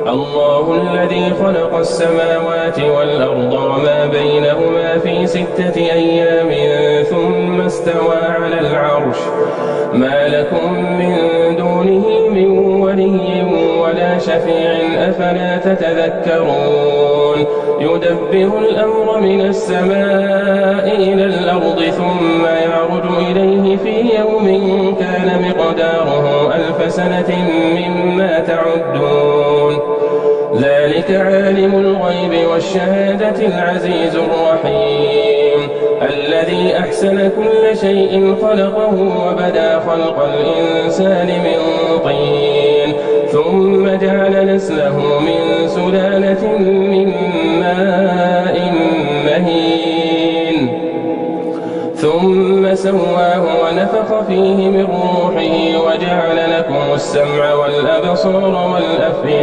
الله الذي خلق السماوات والأرض وما بينهما في 6 أيام ثم استوى على العرش ما لكم من دونه من ولي ولا شفيع أفلا تتذكرون يدبر الأمر من السماء إلى الأرض ثم يعرج إليه في يوم كان مقداره 1000 سنة مما تعدون ذلك عالم الغيب والشهادة العزيز الرحيم الذي أحسن كل شيء خلقه وبدأ خلق الإنسان من طين ثم جعل نسله من سلالة من ماء مهين ثم سواه ونفخ فيه من روحه وجعل لكم السمع والأبصار والأفئدة